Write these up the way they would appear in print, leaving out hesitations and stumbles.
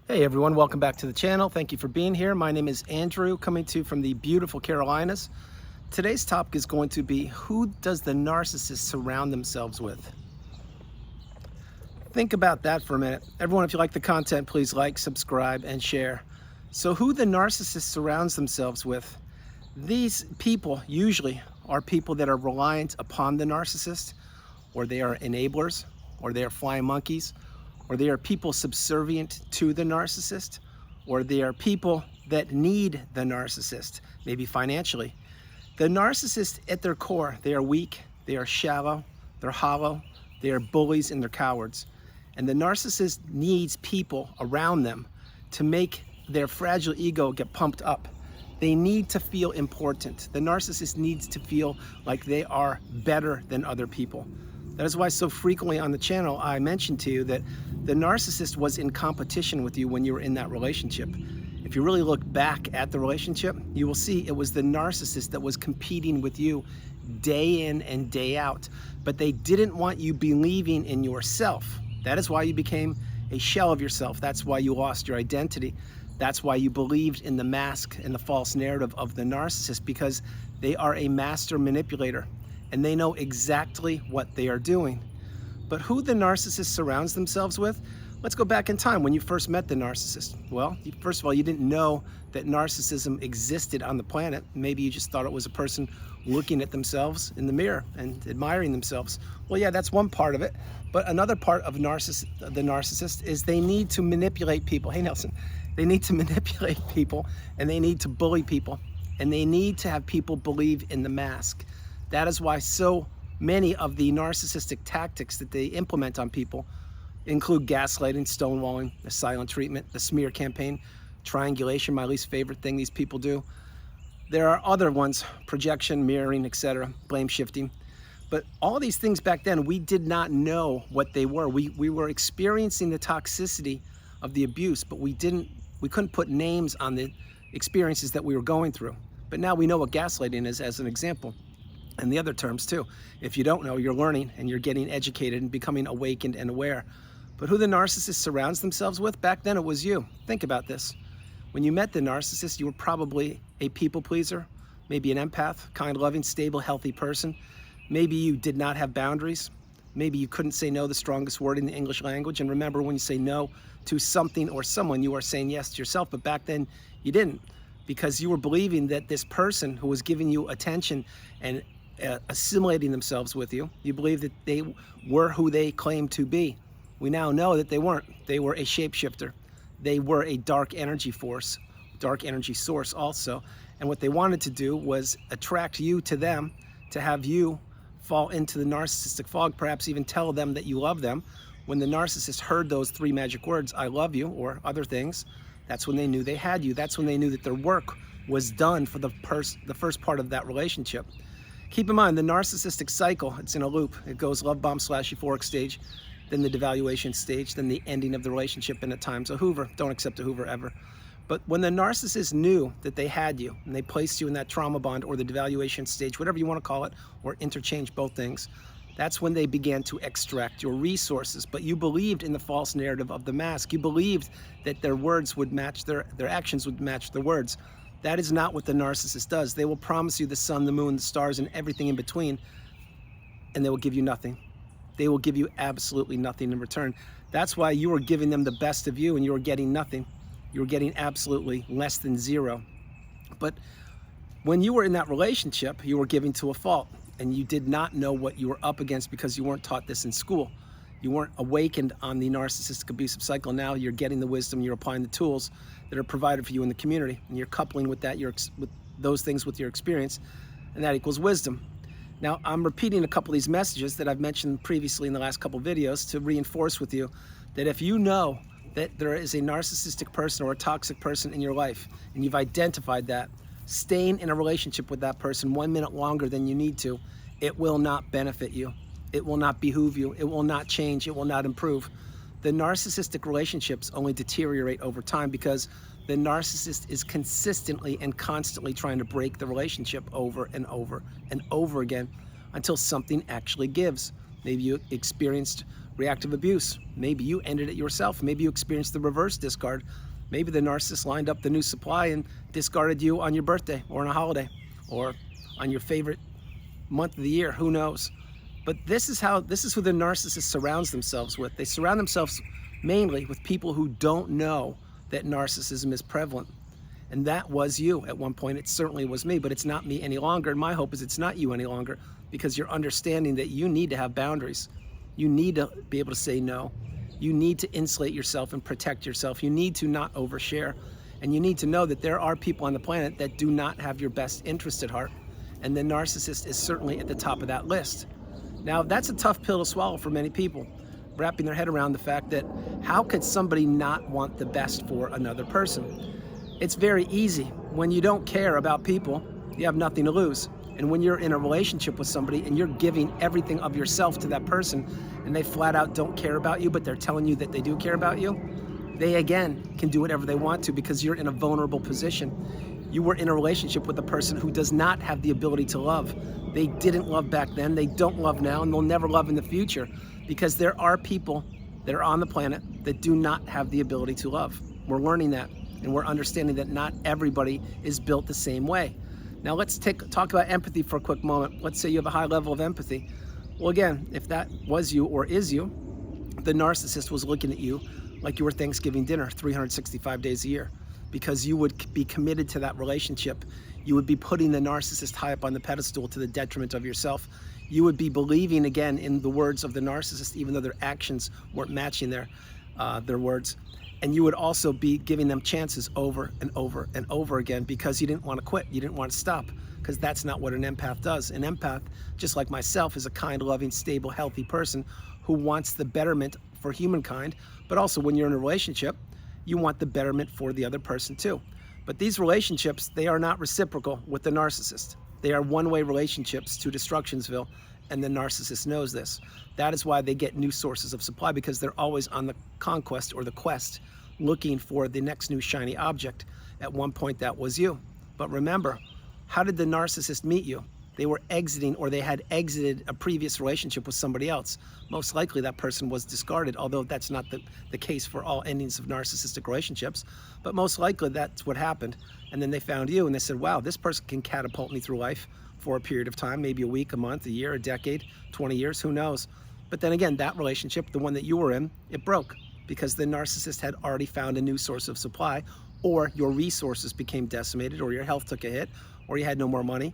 Hey everyone, welcome back to the channel. Thank you for being here. My name is Andrew, coming to you from the beautiful Carolinas. Today's topic is going to be, who does the narcissist surround themselves with? Think about that for a minute. Everyone, if you like the content, please like, subscribe, and share. So who the narcissist surrounds themselves with? These people usually are people that are reliant upon the narcissist, or they are enablers, or they are flying monkeys, or they are people subservient to the narcissist, or they are people that need the narcissist, maybe financially. The narcissist at their core, they are weak, they are shallow, they're hollow, they are bullies, and they're cowards. And the narcissist needs people around them to make their fragile ego get pumped up. They need to feel important. The narcissist needs to feel like they are better than other people. That is why so frequently on the channel I mentioned to you that the narcissist was in competition with you when you were in that relationship. If you really look back at the relationship, you will see it was the narcissist that was competing with you day in and day out. But they didn't want you believing in yourself. That is why you became a shell of yourself. That's why you lost your identity. That's why you believed in the mask and the false narrative of the narcissist, because they are a master manipulator. And they know exactly what they are doing. But who the narcissist surrounds themselves with? Let's go back in time when you first met the narcissist. Well, first of all, you didn't know that narcissism existed on the planet. Maybe you just thought it was a person looking at themselves in the mirror and admiring themselves. Well, yeah, that's one part of it. But another part of the narcissist is they need to manipulate people. Hey, Nelson. They need to manipulate people, and they need to bully people, and they need to have people believe in the mask. That is why so many of the narcissistic tactics that they implement on people include gaslighting, stonewalling, the silent treatment, the smear campaign, triangulation, my least favorite thing these people do. There are other ones, projection, mirroring, etc., blame shifting. But all these things back then, we did not know what they were. We were experiencing the toxicity of the abuse, but we couldn't put names on the experiences that we were going through. But now we know what gaslighting is as an example. And the other terms too. If you don't know, you're learning and you're getting educated and becoming awakened and aware. But who the narcissist surrounds themselves with? Back then it was you. Think about this. When you met the narcissist, you were probably a people pleaser, maybe an empath, kind, loving, stable, healthy person. Maybe you did not have boundaries. Maybe you couldn't say no, the strongest word in the English language. And remember, when you say no to something or someone, you are saying yes to yourself. But back then you didn't, because you were believing that this person who was giving you attention and assimilating themselves with you, you believe that they were who they claimed to be. We now know that they weren't. They were a shapeshifter. They were a dark energy force, dark energy source also. And what they wanted to do was attract you to them, to have you fall into the narcissistic fog, perhaps even tell them that you love them. When the narcissist heard those three magic words, I love you, or other things, that's when they knew they had you. That's when they knew that their work was done for the first part of that relationship. Keep in mind, the narcissistic cycle, it's in a loop. It goes love bomb / euphoric stage, then the devaluation stage, then the ending of the relationship, and at times a Hoover. Don't accept a Hoover ever. But when the narcissist knew that they had you, and they placed you in that trauma bond or the devaluation stage, whatever you want to call it, or interchange both things, that's when they began to extract your resources. But you believed in the false narrative of the mask. You believed that their words would match, their actions would match their words. That is not what the narcissist does. They will promise you the sun, the moon, the stars, and everything in between, and they will give you nothing. They will give you absolutely nothing in return. That's why you are giving them the best of you, and you are getting nothing. You are getting absolutely less than zero. But when you were in that relationship, you were giving to a fault, and you did not know what you were up against because you weren't taught this in school. You weren't awakened on the narcissistic abusive cycle. Now you're getting the wisdom, you're applying the tools that are provided for you in the community, and you're coupling with that, with those things with your experience, and that equals wisdom. Now, I'm repeating a couple of these messages that I've mentioned previously in the last couple of videos to reinforce with you that if you know that there is a narcissistic person or a toxic person in your life, and you've identified that, staying in a relationship with that person 1 minute longer than you need to, it will not benefit you. It will not behoove you. It will not change. It will not improve. The narcissistic relationships only deteriorate over time because the narcissist is consistently and constantly trying to break the relationship over and over and over again until something actually gives. Maybe you experienced Reactive abuse. Maybe you ended it yourself. Maybe you experienced the reverse discard. Maybe the narcissist lined up the new supply and discarded you on your birthday or on a holiday or on your favorite month of the year. Who knows? But this is who the narcissist surrounds themselves with. They surround themselves mainly with people who don't know that narcissism is prevalent. And that was you at one point. It certainly was me, but it's not me any longer. And my hope is it's not you any longer, because you're understanding that you need to have boundaries. You need to be able to say no. You need to insulate yourself and protect yourself. You need to not overshare. And you need to know that there are people on the planet that do not have your best interest at heart. And the narcissist is certainly at the top of that list. Now, that's a tough pill to swallow for many people, wrapping their head around the fact that how could somebody not want the best for another person? It's very easy. When you don't care about people, you have nothing to lose. And when you're in a relationship with somebody and you're giving everything of yourself to that person and they flat out don't care about you, but they're telling you that they do care about you, they again can do whatever they want to because you're in a vulnerable position. You were in a relationship with a person who does not have the ability to love. They didn't love back then, they don't love now, and they'll never love in the future, because there are people that are on the planet that do not have the ability to love. We're learning that, and we're understanding that not everybody is built the same way. Now let's talk about empathy for a quick moment. Let's say you have a high level of empathy. Well, again, if that was you or is you, the narcissist was looking at you like you were Thanksgiving dinner 365 days a year, because you would be committed to that relationship. You would be putting the narcissist high up on the pedestal to the detriment of yourself. You would be believing again in the words of the narcissist, even though their actions weren't matching their words. And you would also be giving them chances over and over and over again because you didn't want to quit. You didn't want to stop, because that's not what an empath does. An empath, just like myself, is a kind, loving, stable, healthy person who wants the betterment for humankind. But also when you're in a relationship, you want the betterment for the other person too. But these relationships, they are not reciprocal with the narcissist. They are one-way relationships to Destructionsville, and the narcissist knows this. That is why they get new sources of supply, because they're always on the conquest or the quest, looking for the next new shiny object. At one point, that was you. But remember, how did the narcissist meet you? They were exiting, or they had exited a previous relationship with somebody else. Most likely that person was discarded, although that's not the case for all endings of narcissistic relationships. But most likely that's what happened. And then they found you and they said, wow, this person can catapult me through life for a period of time, maybe a week, a month, a year, a decade, 20 years, who knows? But then again, that relationship, the one that you were in, it broke because the narcissist had already found a new source of supply, or your resources became decimated, or your health took a hit, or you had no more money,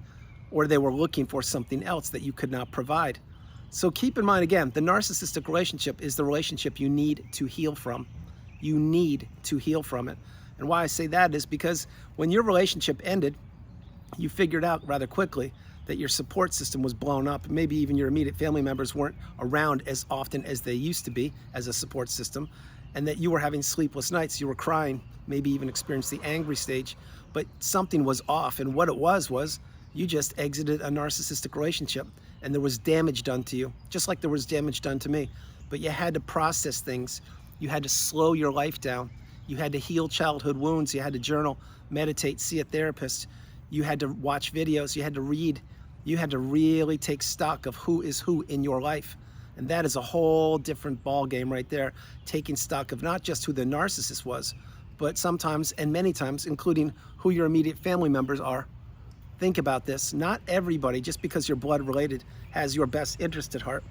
or they were looking for something else that you could not provide. So keep in mind, again, the narcissistic relationship is the relationship you need to heal from. You need to heal from it. And why I say that is because when your relationship ended, you figured out rather quickly that your support system was blown up. Maybe even your immediate family members weren't around as often as they used to be as a support system, and that you were having sleepless nights, you were crying, maybe even experienced the angry stage, but something was off. And what it was you just exited a narcissistic relationship, and there was damage done to you, just like there was damage done to me. But you had to process things. You had to slow your life down. You had to heal childhood wounds. You had to journal, meditate, see a therapist. You had to watch videos. You had to read. You had to really take stock of who is who in your life. And that is a whole different ball game right there, taking stock of not just who the narcissist was, but sometimes and many times, including who your immediate family members are. Think about this. Not everybody, just because you're blood related, has your best interest at heart.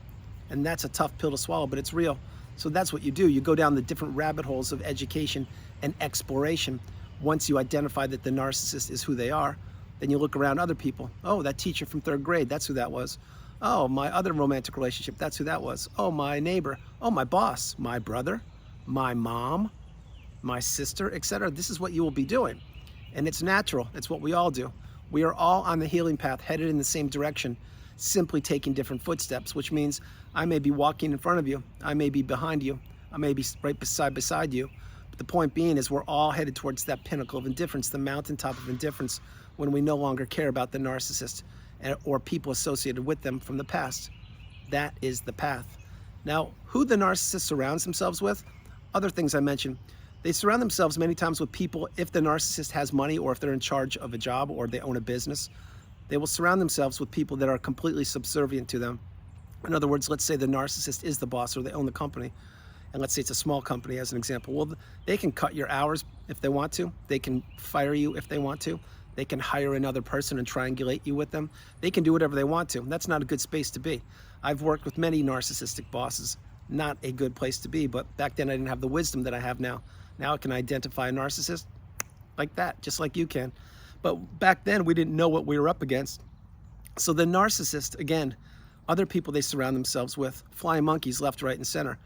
And that's a tough pill to swallow, but it's real. So that's what you do. You go down the different rabbit holes of education and exploration. Once you identify that the narcissist is who they are, then you look around other people. Oh, that teacher from 3rd grade, that's who that was. Oh, my other romantic relationship, that's who that was. Oh, my neighbor. Oh, my boss, my brother, my mom, my sister, etc. This is what you will be doing. And it's natural. It's what we all do. We are all on the healing path, headed in the same direction, simply taking different footsteps, which means I may be walking in front of you, I may be behind you, I may be right beside you. But the point being is we're all headed towards that pinnacle of indifference, the mountaintop of indifference, when we no longer care about the narcissist or people associated with them from the past. That is the path. Now, who the narcissist surrounds themselves with, other things I mentioned, they surround themselves many times with people, if the narcissist has money or if they're in charge of a job or they own a business, they will surround themselves with people that are completely subservient to them. In other words, let's say the narcissist is the boss or they own the company, and let's say it's a small company as an example. Well, they can cut your hours if they want to. They can fire you if they want to. They can hire another person and triangulate you with them. They can do whatever they want to. That's not a good space to be. I've worked with many narcissistic bosses. Not a good place to be, but back then I didn't have the wisdom that I have now. Now I can identify a narcissist like that, just like you can. But back then we didn't know what we were up against. So the narcissist, again, other people they surround themselves with, flying monkeys left, right, and center.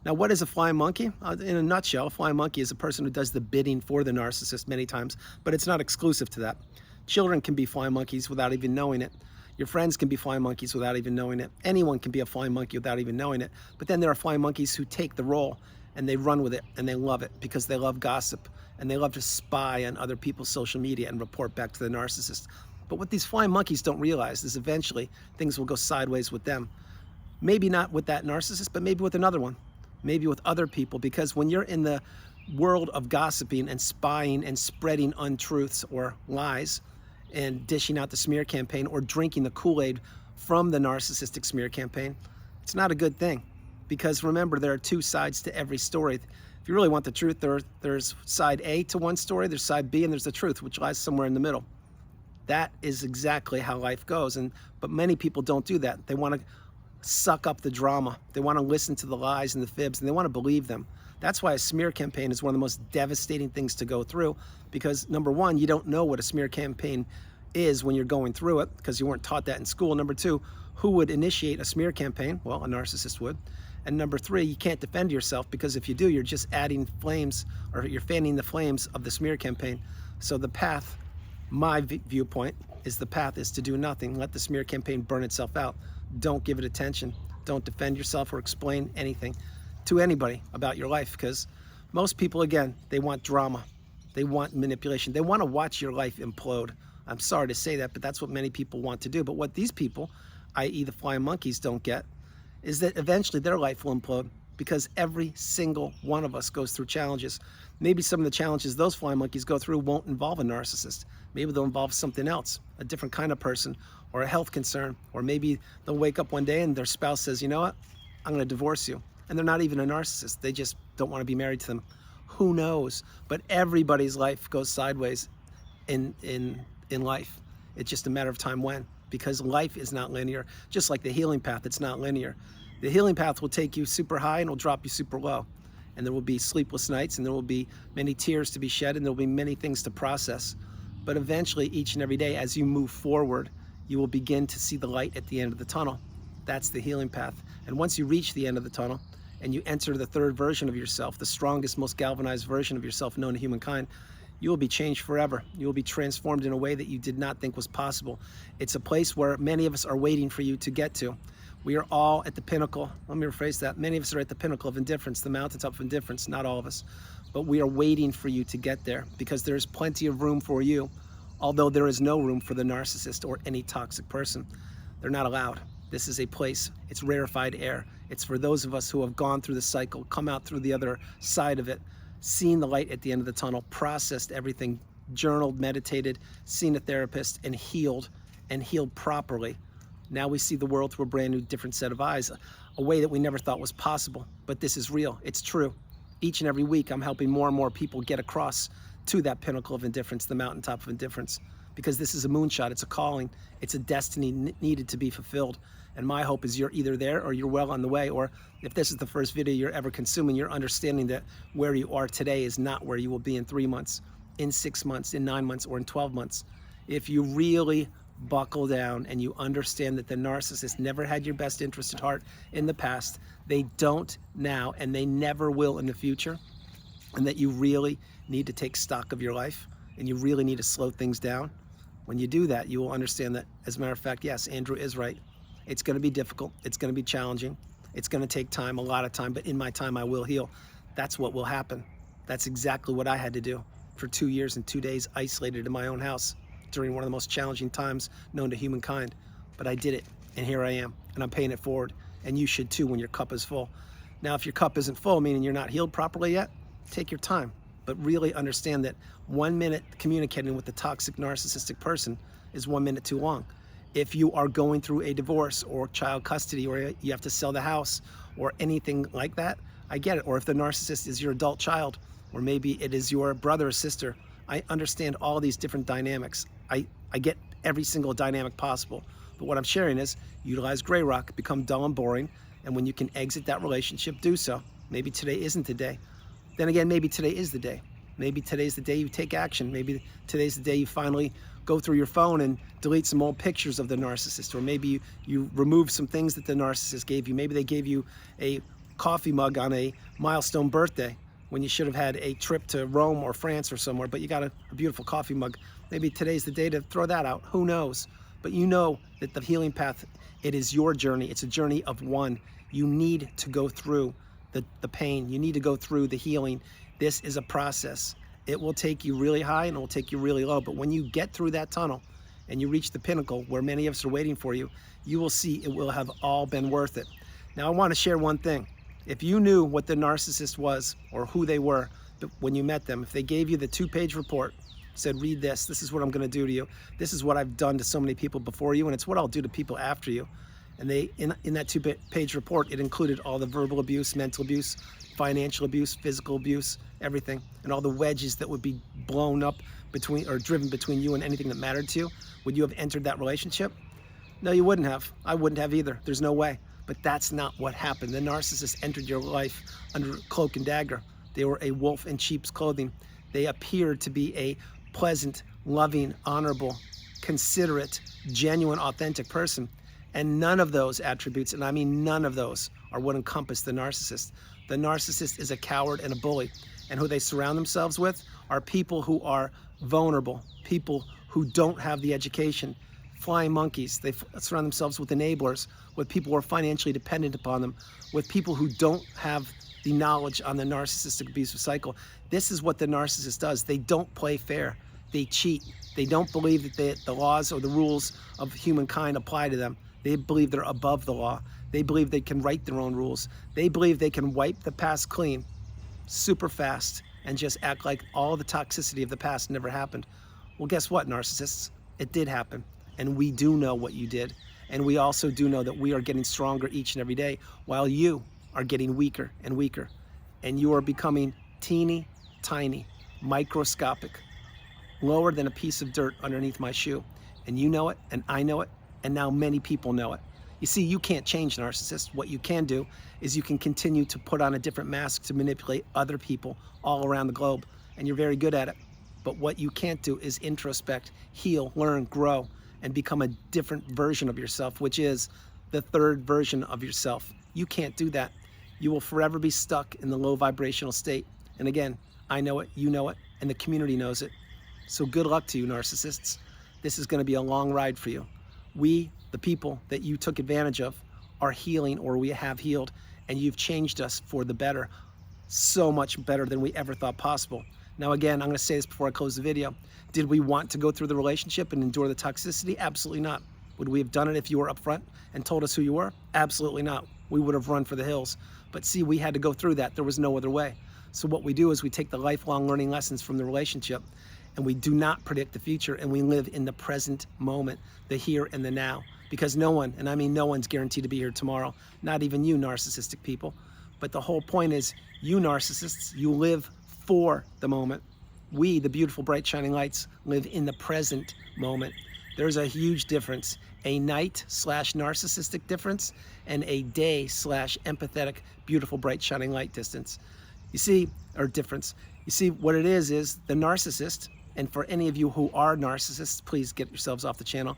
Now, what is a flying monkey? In a nutshell, a flying monkey is a person who does the bidding for the narcissist many times, but it's not exclusive to that. Children can be flying monkeys without even knowing it. Your friends can be flying monkeys without even knowing it. Anyone can be a flying monkey without even knowing it. But then there are flying monkeys who take the role and they run with it and they love it because they love gossip and they love to spy on other people's social media and report back to the narcissist. But what these flying monkeys don't realize is eventually things will go sideways with them. Maybe not with that narcissist, but maybe with another one. Maybe with other people, because when you're in the world of gossiping and spying and spreading untruths or lies and dishing out the smear campaign or drinking the Kool-Aid from the narcissistic smear campaign, it's not a good thing. Because remember, there are two sides to every story. If you really want the truth, there's side A to one story, there's side B, and there's the truth, which lies somewhere in the middle. That is exactly how life goes. But many people don't do that. They want to suck up the drama. They want to listen to the lies and the fibs, and they want to believe them. That's why a smear campaign is one of the most devastating things to go through, because number one, you don't know what a smear campaign is when you're going through it, because you weren't taught that in school. Number two, who would initiate a smear campaign? Well, a narcissist would. And number three, you can't defend yourself, because if you do, you're just adding flames, or you're fanning the flames of the smear campaign. So the path, my viewpoint, is the path is to do nothing. Let the smear campaign burn itself out. Don't give it attention. Don't defend yourself or explain anything to anybody about your life, because most people, again, they want drama. They want manipulation. They want to watch your life implode. I'm sorry to say that, but that's what many people want to do. But what these people, i.e. the flying monkeys, don't get is that eventually their life will implode, because every single one of us goes through challenges. Maybe some of the challenges those flying monkeys go through won't involve a narcissist. Maybe they'll involve something else, a different kind of person, or a health concern, or maybe they'll wake up one day and their spouse says, you know what, I'm gonna divorce you. And they're not even a narcissist, they just don't wanna be married to them. Who knows? But everybody's life goes sideways in life. It's just a matter of time when, because life is not linear, just like the healing path, it's not linear. The healing path will take you super high and will drop you super low. And there will be sleepless nights, and there will be many tears to be shed, and there will be many things to process. But eventually, each and every day, as you move forward, you will begin to see the light at the end of the tunnel. That's the healing path. And once you reach the end of the tunnel and you enter the third version of yourself, the strongest, most galvanized version of yourself known to humankind, you will be changed forever. You will be transformed in a way that you did not think was possible. It's a place where many of us are waiting for you to get to. We are all at the pinnacle. Let me rephrase that. Many of us are at the pinnacle of indifference, the mountaintop of indifference, not all of us. But we are waiting for you to get there, because there's plenty of room for you, although there is no room for the narcissist or any toxic person. They're not allowed. This is a place, it's rarefied air. It's for those of us who have gone through the cycle, come out through the other side of it, seen the light at the end of the tunnel, processed everything, journaled, meditated, seen a therapist, and healed properly. Now we see the world through a brand new, different set of eyes, a way that we never thought was possible. But this is real, it's true. Each and every week, I'm helping more and more people get across to that pinnacle of indifference, the mountaintop of indifference, because this is a moonshot, it's a calling, it's a destiny needed to be fulfilled. And my hope is you're either there or you're well on the way, or if this is the first video you're ever consuming, you're understanding that where you are today is not where you will be in 3 months, in 6 months, in 9 months, or in 12 months. If you really buckle down and you understand that the narcissist never had your best interest at heart in the past, they don't now, and they never will in the future, and that you really need to take stock of your life and you really need to slow things down. When you do that, you will understand that, as a matter of fact, yes, Andrew is right. It's going to be difficult. It's going to be challenging. It's going to take time, a lot of time, but in my time, I will heal. That's what will happen. That's exactly what I had to do for 2 years and 2 days, isolated in my own house during one of the most challenging times known to humankind. But I did it, and here I am, and I'm paying it forward. And you should too when your cup is full. Now, if your cup isn't full, meaning you're not healed properly yet, take your time. But really understand that 1 minute communicating with the toxic narcissistic person is 1 minute too long. If you are going through a divorce or child custody, or you have to sell the house or anything like that, I get it. Or if the narcissist is your adult child, or maybe it is your brother or sister, I understand all these different dynamics. I get every single dynamic possible. But what I'm sharing is utilize gray rock, become dull and boring, and when you can exit that relationship, do so. Maybe today isn't the day. Then again, maybe today is the day. Maybe today's the day you take action. Maybe today's the day you finally go through your phone and delete some old pictures of the narcissist, or maybe you remove some things that the narcissist gave you. Maybe they gave you a coffee mug on a milestone birthday when you should have had a trip to Rome or France or somewhere, but you got a beautiful coffee mug. Maybe today's the day to throw that out. Who knows? But you know that the healing path, it is your journey. It's a journey of one. You need to go through the pain. You need to go through the healing. This is a process. It will take you really high and it will take you really low. But when you get through that tunnel and you reach the pinnacle where many of us are waiting for you, you will see it will have all been worth it. Now, I want to share one thing. If you knew what the narcissist was or who they were when you met them, if they gave you the 2-page report, said, read this, this is what I'm going to do to you, this is what I've done to so many people before you, and it's what I'll do to people after you. And they, in that 2-page report, it included all the verbal abuse, mental abuse, financial abuse, physical abuse, everything, and all the wedges that would be blown up between or driven between you and anything that mattered to you. Would you have entered that relationship? No, you wouldn't have. I wouldn't have either. There's no way. But that's not what happened. The narcissist entered your life under cloak and dagger. They were a wolf in sheep's clothing. They appeared to be a pleasant, loving, honorable, considerate, genuine, authentic person. And none of those attributes, and I mean none of those, are what encompass the narcissist. The narcissist is a coward and a bully. And who they surround themselves with are people who are vulnerable, people who don't have the education, flying monkeys. They surround themselves with enablers, with people who are financially dependent upon them, with people who don't have the knowledge on the narcissistic abusive cycle. This is what the narcissist does. They don't play fair. They cheat. They don't believe that the laws or the rules of humankind apply to them. They believe they're above the law. They believe they can write their own rules. They believe they can wipe the past clean super fast and just act like all the toxicity of the past never happened. Well, guess what, narcissists? It did happen. And we do know what you did. And we also do know that we are getting stronger each and every day while you are getting weaker and weaker. And you are becoming teeny, tiny, microscopic, lower than a piece of dirt underneath my shoe. And you know it, and I know it, and now many people know it. You see, you can't change narcissists. What you can do is you can continue to put on a different mask to manipulate other people all around the globe, and you're very good at it. But what you can't do is introspect, heal, learn, grow, and become a different version of yourself, which is the third version of yourself. You can't do that. You will forever be stuck in the low vibrational state. And again, I know it, you know it, and the community knows it. So good luck to you, narcissists. This is going to be a long ride for you. We, the people that you took advantage of, are healing, or we have healed, and you've changed us for the better. So much better than we ever thought possible. Now again, I'm going to say this before I close the video. Did we want to go through the relationship and endure the toxicity? Absolutely not. Would we have done it if you were upfront and told us who you were? Absolutely not. We would have run for the hills. But see, we had to go through that. There was no other way. So what we do is we take the lifelong learning lessons from the relationship, and we do not predict the future, and we live in the present moment, the here and the now. Because no one, and I mean no one's guaranteed to be here tomorrow, not even you narcissistic people. But the whole point is, you narcissists, you live for the moment. We, the beautiful, bright, shining lights, live in the present moment. There's a huge difference, a night/narcissistic difference, and a day/empathetic, beautiful, bright, shining light distance. You see, or difference. You see, what it is the narcissist, and for any of you who are narcissists, please get yourselves off the channel.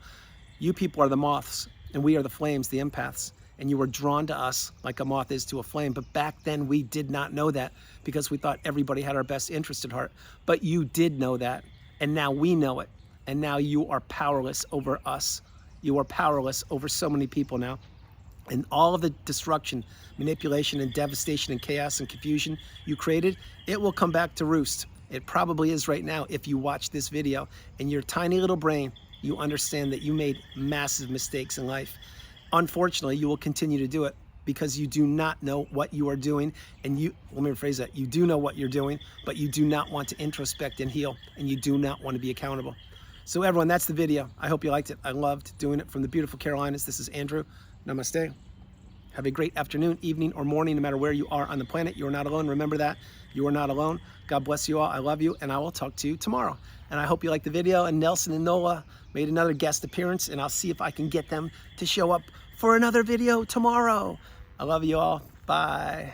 You people are the moths, and we are the flames, the empaths. And you were drawn to us like a moth is to a flame. But back then, we did not know that because we thought everybody had our best interest at heart. But you did know that, and now we know it. And now you are powerless over us. You are powerless over so many people now. And all of the destruction, manipulation, and devastation, and chaos, and confusion you created, it will come back to roost. It probably is right now if you watch this video. In your tiny little brain, you understand that you made massive mistakes in life. Unfortunately, you will continue to do it because you do not know what you are doing. And let me rephrase that. You do know what you're doing, but you do not want to introspect and heal, and you do not want to be accountable. So everyone, that's the video. I hope you liked it. I loved doing it from the beautiful Carolinas. This is Andrew. Namaste. Have a great afternoon, evening, or morning, no matter where you are on the planet. You are not alone. Remember that. You are not alone. God bless you all. I love you, and I will talk to you tomorrow. And I hope you liked the video. And Nelson and Nola made another guest appearance, and I'll see if I can get them to show up for another video tomorrow. I love you all. Bye.